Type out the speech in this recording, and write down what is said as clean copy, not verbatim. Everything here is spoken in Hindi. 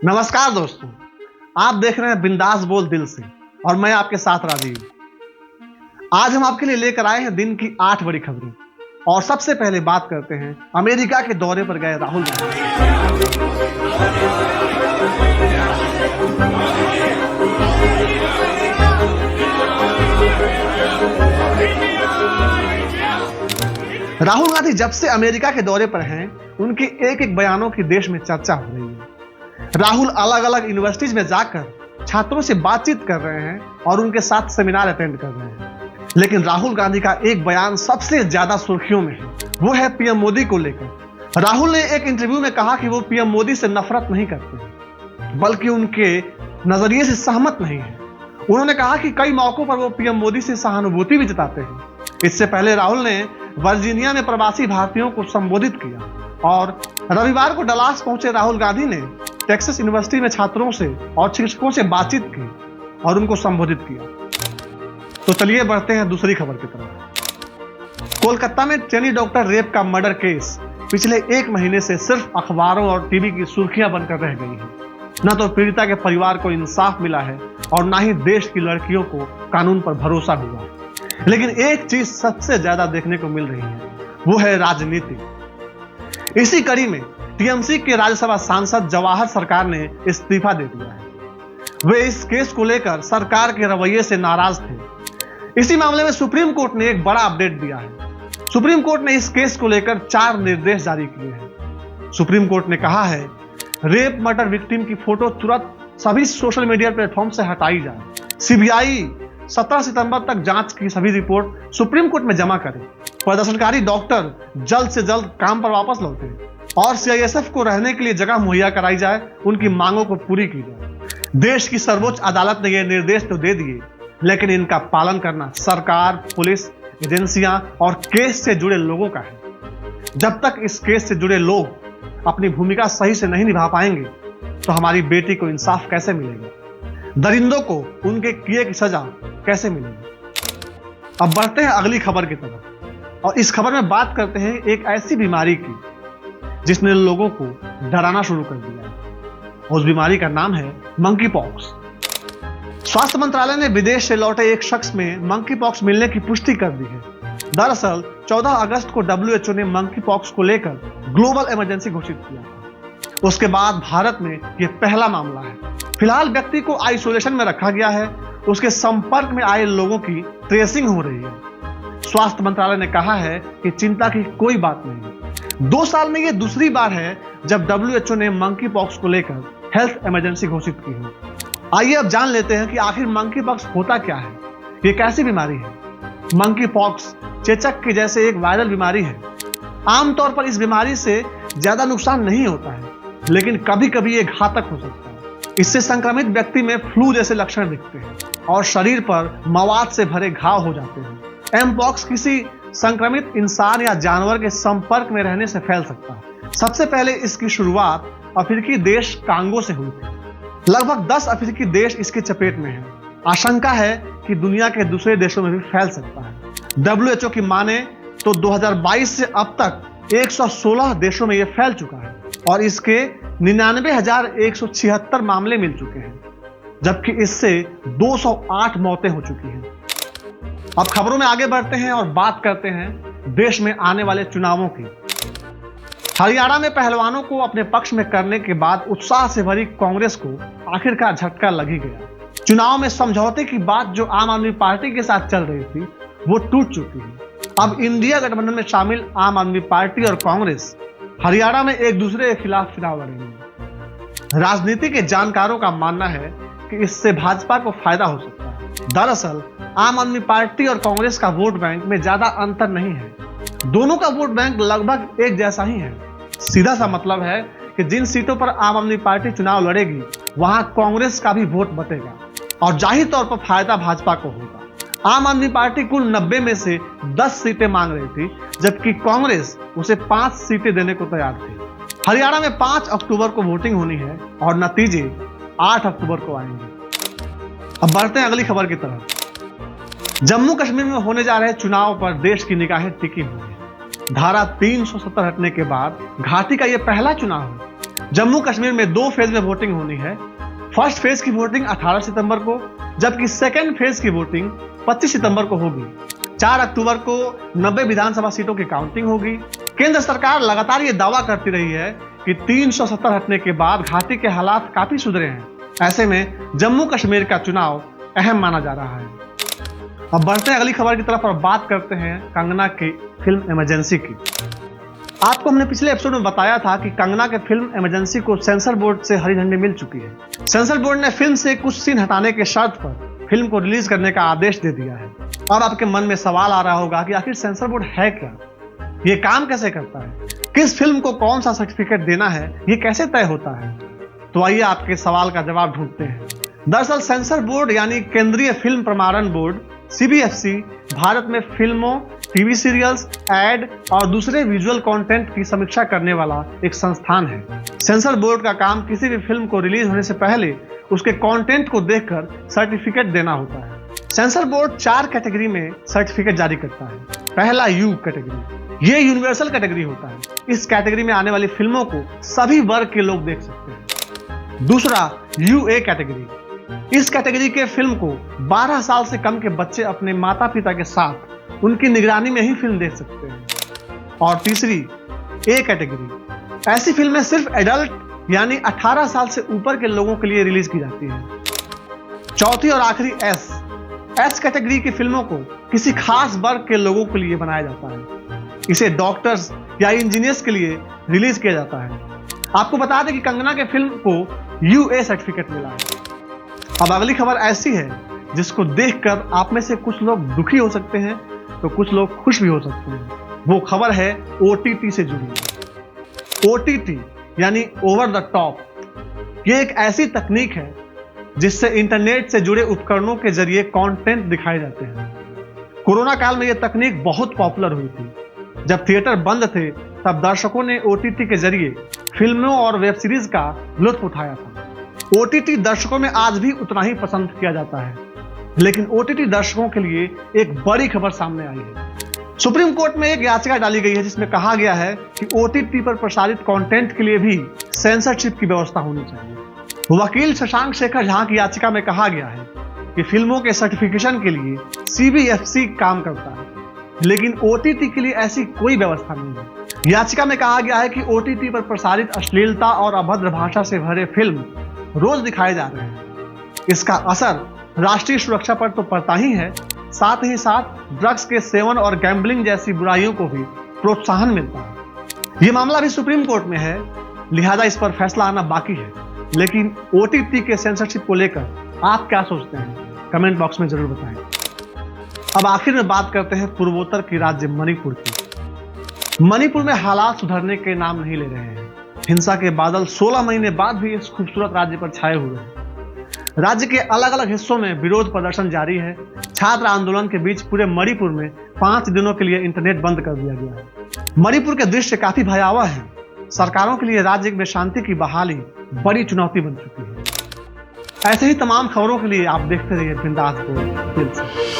नमस्कार दोस्तों, आप देख रहे हैं बिंदास बोल दिल से और मैं आपके साथ राजीव। आज हम आपके लिए लेकर आए हैं दिन की 8 बड़ी खबरें और सबसे पहले बात करते हैं अमेरिका के दौरे पर गए राहुल गांधी। राहुल गांधी जब से अमेरिका के दौरे पर हैं, उनके एक एक बयानों की देश में चर्चा हो रही है। राहुल अलग अलग यूनिवर्सिटीज में जाकर छात्रों से बातचीत कर रहे हैं और उनके साथ सेमिनार अटेंड कर रहे हैं। लेकिन राहुल गांधी का एक बयान सबसे ज्यादा सुर्खियों में है, वो है पीएम मोदी को लेकर। राहुल ने एक इंटरव्यू में कहा कि वो पीएम मोदी से नफरत नहीं करते, बल्कि उनके नजरिए से सहमत नहीं है। उन्होंने कहा कि कई मौकों पर वो पीएम मोदी से सहानुभूति भी जताते हैं। इससे पहले राहुल ने वर्जीनिया में प्रवासी भारतीयों को संबोधित किया और रविवार को डलास पहुंचे राहुल गांधी ने टेक्सास यूनिवर्सिटी में छात्रों से और शिक्षकों से बातचीत की और उनको संबोधित किया। तो चलिए बढ़ते हैं दूसरी खबर की तरफ। कोलकाता में ट्रेनी डॉक्टर रेप का मर्डर केस पिछले 1 महीने से सिर्फ अखबारों और टीवी की सुर्खियां बनकर रह गई है। न तो पीड़िता के परिवार को इंसाफ मिला है और न ही देश की लड़कियों को कानून पर भरोसा हुआ है। लेकिन एक चीज सबसे ज्यादा देखने को मिल रही है, वो है राजनीति। इसी कड़ी में टीएमसी के राज्यसभा सांसद जवाहर सरकार ने इस्तीफा दे दिया है। वे इस केस को लेकर सरकार के रवैये से नाराज थे। इसी मामले में सुप्रीम कोर्ट ने एक बड़ा अपडेट दिया है। सुप्रीम कोर्ट ने इस केस को लेकर 4 निर्देश जारी किए हैं। सुप्रीम कोर्ट ने कहा है, रेप मर्डर विक्टिम की फोटो तुरंत सभी सोशल मीडिया प्लेटफॉर्म से हटाई जाए। सीबीआई 17 सितंबर तक जांच की सभी रिपोर्ट सुप्रीम कोर्ट में जमा करे। प्रदर्शनकारी डॉक्टर जल्द से जल्द काम पर वापस लौटे और सीआईएसएफ को रहने के लिए जगह मुहैया कराई जाए, उनकी मांगों को पूरी की जाए। देश की सर्वोच्च अदालत ने यह निर्देश तो दे दिए, लेकिन इनका पालन करना सरकार, पुलिस, एजेंसियां और केस से जुड़े लोगों का है। जब तक इस केस से जुड़े लोग अपनी भूमिका सही से नहीं निभा पाएंगे, तो हमारी बेटी को इंसाफ कैसे मिलेगा, दरिंदों को उनके किए की सजा कैसे मिलेगी। अब बढ़ते हैं अगली खबर की तरफ और इस खबर में बात करते हैं एक ऐसी बीमारी की जिसने लोगों को डराना शुरू कर दिया है। उस बीमारी का नाम है मंकी पॉक्स। स्वास्थ्य मंत्रालय ने विदेश से लौटे एक शख्स में मंकी पॉक्स मिलने की पुष्टि कर दी है। दरअसल 14 अगस्त को WHO ने मंकी पॉक्स को लेकर ग्लोबल इमरजेंसी घोषित किया था। उसके बाद भारत में यह पहला मामला है। फिलहाल व्यक्ति को आइसोलेशन में रखा गया है। उसके संपर्क में आए लोगों की ट्रेसिंग हो रही है। स्वास्थ्य मंत्रालय ने कहा है कि चिंता की कोई बात नहीं है। 2 साल में यह दूसरी बार है जब WHO ने मंकी पॉक्स को लेकर हेल्थ इमरजेंसी घोषित की है। आइए अब जान लेते हैं कि आखिर मंकी पॉक्स होता क्या है, ये कैसी बीमारी है। मंकी पॉक्स चेचक के जैसे एक वायरल बीमारी है। आमतौर पर इस बीमारी से ज्यादा नुकसान नहीं होता है, लेकिन कभी कभी ये घातक हो सकता है। इससे संक्रमित व्यक्ति में फ्लू जैसे लक्षण दिखते हैं और शरीर पर मवाद से भरे घाव हो जाते हैं। एमपॉक्स किसी संक्रमित इंसान या जानवर के संपर्क में रहने से फैल सकता है। सबसे पहले इसकी शुरुआत अफ्रीकी देश कांगो से हुई थी। लगभग 10 अफ्रीकी देश इसके चपेट में हैं। आशंका है कि दुनिया के दूसरे देशों में भी फैल सकता है। WHO की माने तो 2022 से अब तक 116 देशों में यह फैल चुका है और इसके 99,176 मामले मिल चुके हैं, जबकि इससे 208 मौतें हो चुकी हैं। अब खबरों में आगे बढ़ते हैं और बात करते हैं देश में आने वाले चुनावों की। हरियाणा में पहलवानों को अपने पक्ष में करने के बाद उत्साह से भरी कांग्रेस को आखिरकार झटका लग ही गया। चुनाव में समझौते की बात जो आम आदमी पार्टी के साथ चल रही थी, वो टूट चुकी है। अब इंडिया गठबंधन में शामिल आम आदमी पार्टी और कांग्रेस हरियाणा में एक दूसरे के खिलाफ चुनाव लड़ेंगे। राजनीति के जानकारों का मानना है कि इससे भाजपा को फायदा हो सकता है। दरअसल आम आदमी पार्टी और कांग्रेस का वोट बैंक में ज्यादा अंतर नहीं है। दोनों का वोट बैंक लगभग एक जैसा ही है। सीधा सा मतलब है कि जिन सीटों पर आम आदमी पार्टी चुनाव लड़ेगी, वहां कांग्रेस का भी वोट बटेगा और जाहिर तौर पर फायदा भाजपा को होगा। आम आदमी पार्टी कुल 90 में से 10 सीटें मांग रही थी, जबकि कांग्रेस उसे 5 सीटें देने को तैयार थी। हरियाणा में 5 अक्टूबर को वोटिंग होनी है और नतीजे 8 अक्टूबर को आएंगे। अब बढ़ते हैं अगली खबर की तरफ। जम्मू कश्मीर में होने जा रहे चुनाव पर देश की निगाहें टिकी हुई है। धारा 370 हटने के बाद घाटी का यह पहला चुनाव है जम्मू कश्मीर में 2 फेज में वोटिंग होनी है। फर्स्ट फेज की वोटिंग 18 सितंबर को, जबकि सेकेंड फेज की वोटिंग 25 सितंबर को होगी। 4 अक्टूबर को 90 विधानसभा सीटों की काउंटिंग होगी। केंद्र सरकार लगातार ये दावा करती रही है कि 370 हटने के बाद घाटी के हालात काफी सुधरे हैं। ऐसे में जम्मू कश्मीर का चुनाव अहम माना जा रहा है। अब बढ़ते हैं अगली खबर की तरफ और बात करते हैं कंगना की फिल्म इमरजेंसी की। आपको हमने पिछले एपिसोड में बताया था कि कंगना के फिल्म इमरजेंसी को सेंसर बोर्ड से हरी झंडी मिल चुकी है। सेंसर बोर्ड ने फिल्म से कुछ सीन हटाने के शर्त पर फिल्म को रिलीज करने का आदेश दे दिया है। और आपके मन में सवाल आ रहा होगा कि आखिर सेंसर बोर्ड है क्या, ये काम कैसे करता है, किस फिल्म को कौन सा सर्टिफिकेट देना है, ये कैसे तय होता है। तो आइए आपके सवाल का जवाब ढूंढते हैं। दरअसल सेंसर बोर्ड यानी केंद्रीय फिल्म प्रमाणन बोर्ड CBFC भारत में फिल्मों, टीवी सीरियल्स, एड और दूसरे विजुअल कंटेंट की समीक्षा करने वाला एक संस्थान है। सेंसर बोर्ड का काम किसी भी फिल्म को रिलीज होने से पहले उसके कंटेंट को देखकर सर्टिफिकेट देना होता है। सेंसर बोर्ड 4 कैटेगरी में सर्टिफिकेट जारी करता है। पहला U कैटेगरी, ये यूनिवर्सल कैटेगरी होता है। इस कैटेगरी में आने वाली फिल्मों को सभी वर्ग के लोग देख सकते हैं। दूसरा UA कैटेगरी, इस कैटेगरी के फिल्म को 12 साल से कम के बच्चे अपने माता पिता के साथ उनकी निगरानी में ही फिल्म देख सकते हैं। और तीसरी A कैटेगरी, ऐसी फिल्में सिर्फ एडल्ट यानी 18 साल से ऊपर के लोगों के लिए रिलीज की जाती हैं। चौथी और आखिरी S कैटेगरी की फिल्मों को किसी खास वर्ग के लोगों के लिए बनाया जाता है। इसे डॉक्टर्स या इंजीनियर्स के लिए रिलीज किया जाता है। आपको बता दें कि कंगना के फिल्म को UA सर्टिफिकेट मिला है। अब अगली खबर ऐसी है जिसको देखकर आप में से कुछ लोग दुखी हो सकते हैं तो कुछ लोग खुश भी हो सकते हैं। वो खबर है OTT से जुड़ी। OTT यानी ओवर द टॉप, ये एक ऐसी तकनीक है जिससे इंटरनेट से जुड़े उपकरणों के जरिए कंटेंट दिखाए जाते हैं। कोरोना काल में यह तकनीक बहुत पॉपुलर हुई थी। जब थिएटर बंद थे तब दर्शकों ने OTT के जरिए फिल्मों और वेब सीरीज का लुत्फ उठाया था। OTT दर्शकों में आज भी उतना ही पसंद किया जाता है, लेकिन OTT दर्शकों के लिए एक बड़ी खबर सामने आई है। सुप्रीम कोर्ट में एक याचिका डाली गई है जिसमें कहा गया है कि OTT पर प्रसारित कंटेंट के लिए भी सेंसरशिप की व्यवस्था होनी चाहिए। वकील शशांक शेखर झा की याचिका में कहा गया है कि फिल्मों के सर्टिफिकेशन के लिए CBFC काम करता है, लेकिन OTT के लिए ऐसी कोई व्यवस्था नहीं है। याचिका में कहा गया है कि OTT पर प्रसारित अश्लीलता और अभद्र भाषा से भरे फिल्म रोज दिखाए जा रहे हैं। इसका असर राष्ट्रीय सुरक्षा पर तो पड़ता ही है, साथ ही साथ ड्रग्स के सेवन और गैम्बलिंग जैसी बुराइयों को भी प्रोत्साहन मिलता है। ये मामला भी सुप्रीम कोर्ट में है, लिहाजा इस पर फैसला आना बाकी है। लेकिन OTT के सेंसरशिप को लेकर आप क्या सोचते हैं, कमेंट बॉक्स में जरूर बताएं। अब आखिर में बात करते हैं पूर्वोत्तर की राज्य मणिपुर की। मणिपुर में हालात सुधरने के नाम नहीं ले रहे हैं। हिंसा के बादल 16 महीने बाद भी इस खूबसूरत राज्य पर छाए हुए हैं। राज्य के अलग अलग हिस्सों में विरोध प्रदर्शन जारी है। छात्र आंदोलन के बीच पूरे मणिपुर में 5 दिनों के लिए इंटरनेट बंद कर दिया गया है। मणिपुर के दृश्य काफी भयावह है। सरकारों के लिए राज्य में शांति की बहाली बड़ी चुनौती बन चुकी है। ऐसे ही तमाम खबरों के लिए आप देखते रहिए बिंदास बोल।